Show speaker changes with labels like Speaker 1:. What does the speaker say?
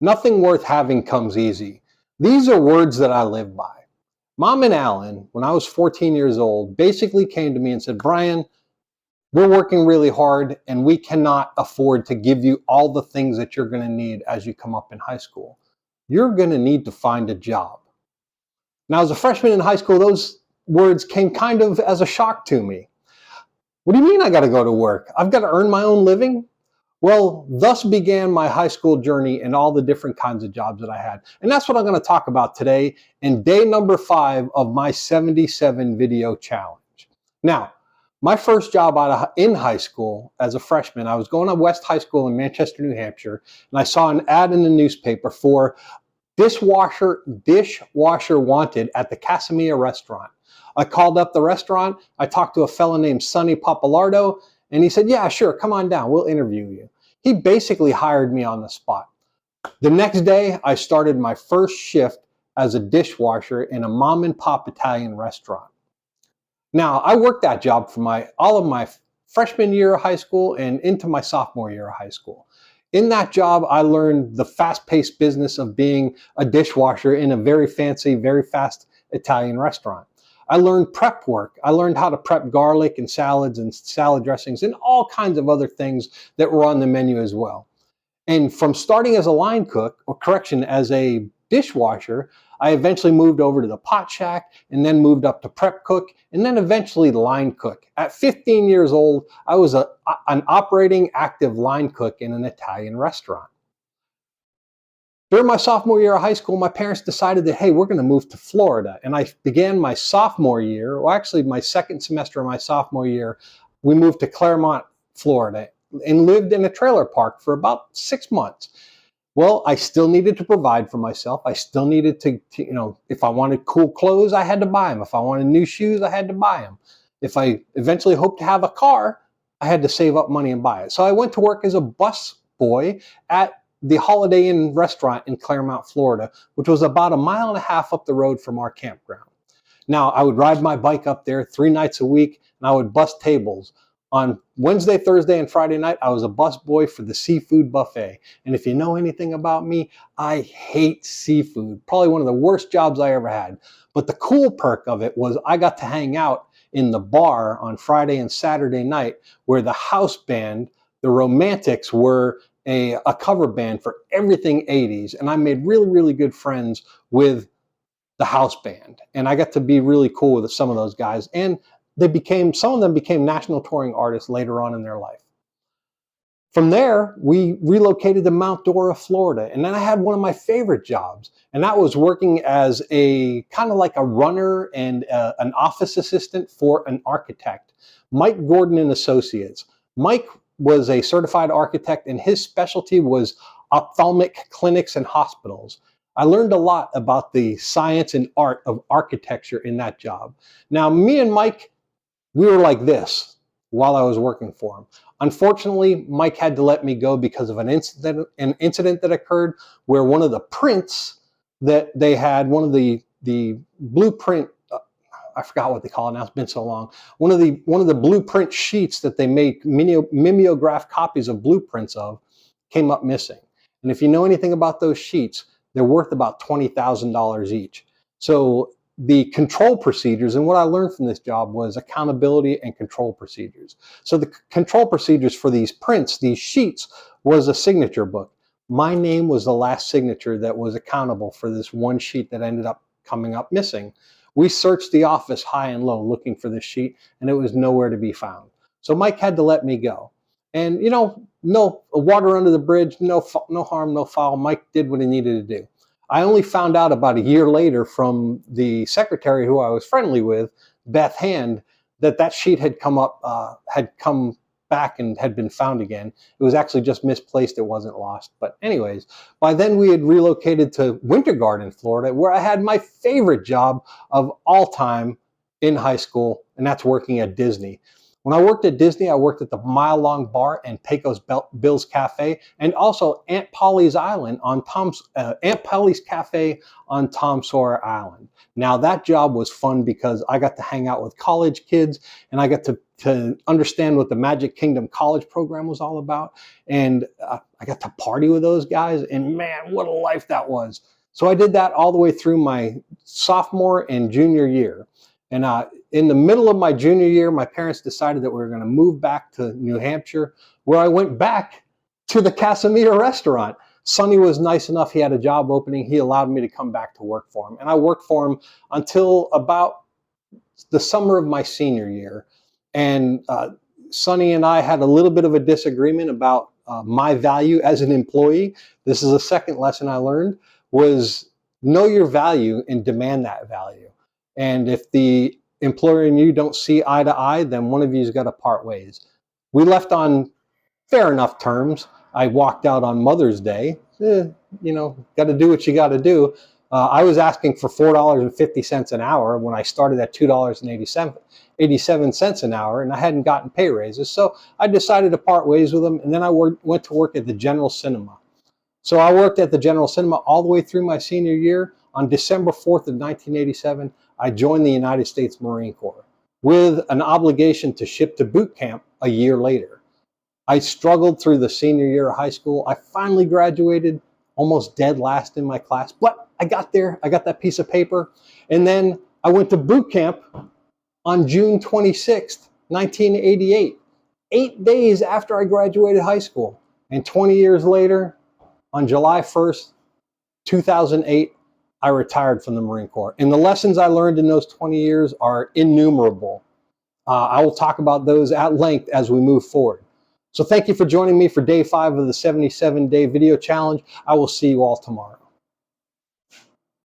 Speaker 1: Nothing worth having comes easy. These are words that I live by. Mom and Alan, when I was 14 years old, basically came to me and said, Brian, we're working really hard and we cannot afford to give you all the things that you're going to need as you come up in high school. You're going to need to find a job. Now, as a freshman in high school, those words came kind of as a shock to me. What do you mean I got to go to work? I've got to earn my own living? Well, thus began my high school journey and all the different kinds of jobs that I had. And that's what I'm going to talk about today in day number 5 of my 77 video challenge. Now, my first job in high school as a freshman, I was going to West High School in Manchester, New Hampshire, and I saw an ad in the newspaper for dishwasher wanted at the Casamia restaurant. I called up the restaurant. I talked to a fellow named Sonny Papalardo, and he said, yeah, sure, come on down. We'll interview you. He basically hired me on the spot. The next day, I started my first shift as a dishwasher in a mom and pop Italian restaurant. Now, I worked that job for all of my freshman year of high school and into my sophomore year of high school. In that job, I learned the fast-paced business of being a dishwasher in a very fancy, very fast Italian restaurant. I learned prep work. I learned how to prep garlic and salads and salad dressings and all kinds of other things that were on the menu as well. And from starting as a line cook, or correction, as a dishwasher, I eventually moved over to the pot shack and then moved up to prep cook and then eventually line cook. At 15 years old, I was an operating active line cook in an Italian restaurant. During my sophomore year of high school, my parents decided that, hey, we're going to move to Florida. And I began my sophomore year, well, actually my second semester of my sophomore year, we moved to Claremont, Florida, and lived in a trailer park for about 6 months. Well, I still needed to provide for myself. I still needed to, if I wanted cool clothes, I had to buy them. If I wanted new shoes, I had to buy them. If I eventually hoped to have a car, I had to save up money and buy it. So I went to work as a bus boy at the Holiday Inn restaurant in Claremont, Florida, which was about 1.5 miles up the road from our campground. Now, I would ride my bike up there 3 nights a week, and I would bus tables. On Wednesday, Thursday, and Friday night, I was a busboy for the seafood buffet. And if you know anything about me, I hate seafood. Probably one of the worst jobs I ever had. But the cool perk of it was I got to hang out in the bar on Friday and Saturday night where the house band, the Romantics, were a cover band for everything 80s. And I made really, really good friends with the house band. And I got to be really cool with some of those guys. And some of them became national touring artists later on in their life. From there, we relocated to Mount Dora, Florida. And then I had one of my favorite jobs, and that was working as a kind of like a runner and an office assistant for an architect, Mike Gordon and Associates. Mike was a certified architect, and his specialty was ophthalmic clinics and hospitals. I learned a lot about the science and art of architecture in that job. Now, me and Mike, we were like this while I was working for him. Unfortunately, Mike had to let me go because of an incident that occurred where one of the prints that they had, one of the blueprint, I forgot what they call it now, it's been so long. One of the blueprint sheets that they made mimeograph copies of blueprints of came up missing. And if you know anything about those sheets, they're worth about $20,000 each. So the control procedures, and what I learned from this job was accountability and control procedures. So the control procedures for these prints, these sheets, was a signature book. My name was the last signature that was accountable for this one sheet that ended up coming up missing. We searched the office high and low looking for this sheet, and it was nowhere to be found. So Mike had to let me go. And, no water under the bridge, no harm, no foul. Mike did what he needed to do. I only found out about a year later from the secretary who I was friendly with, Beth Hand, that sheet had come back and had been found again. It was actually just misplaced. It wasn't lost. But anyways, by then we had relocated to Winter Garden, Florida, where I had my favorite job of all time in high school, and that's working at Disney. When I worked at Disney, I worked at the Mile Long Bar and Pecos Bill's Cafe, and also Aunt Polly's Island on Aunt Polly's Cafe on Tom Sawyer Island. Now that job was fun because I got to hang out with college kids, and I got to understand what the Magic Kingdom College program was all about, and I got to party with those guys, and man, what a life that was. So I did that all the way through my sophomore and junior year. And in the middle of my junior year, my parents decided that we were going to move back to New Hampshire, where I went back to the Casamita restaurant. Sonny was nice enough. He had a job opening. He allowed me to come back to work for him. And I worked for him until about the summer of my senior year. And Sonny and I had a little bit of a disagreement about my value as an employee. This is a second lesson I learned, was know your value and demand that value. And if the employer and you don't see eye to eye, then one of you's got to part ways. We left on fair enough terms. I walked out on Mother's Day. You know, got to do what you got to do. I was asking for $4.50 an hour when I started at $2.87 an hour, and I hadn't gotten pay raises. So I decided to part ways with them, and then I went to work at the General Cinema. So I worked at the General Cinema all the way through my senior year. On December 4th of 1987, I joined the United States Marine Corps with an obligation to ship to boot camp a year later. I struggled through the senior year of high school. I finally graduated, almost dead last in my class, but I got there. I got that piece of paper. And then I went to boot camp on June 26th, 1988, 8 days after I graduated high school. And 20 years later, on July 1st, 2008, I retired from the Marine Corps. And the lessons I learned in those 20 years are innumerable. I will talk about those at length as we move forward. So thank you for joining me for day 5 of the 77-day video challenge. I will see you all tomorrow.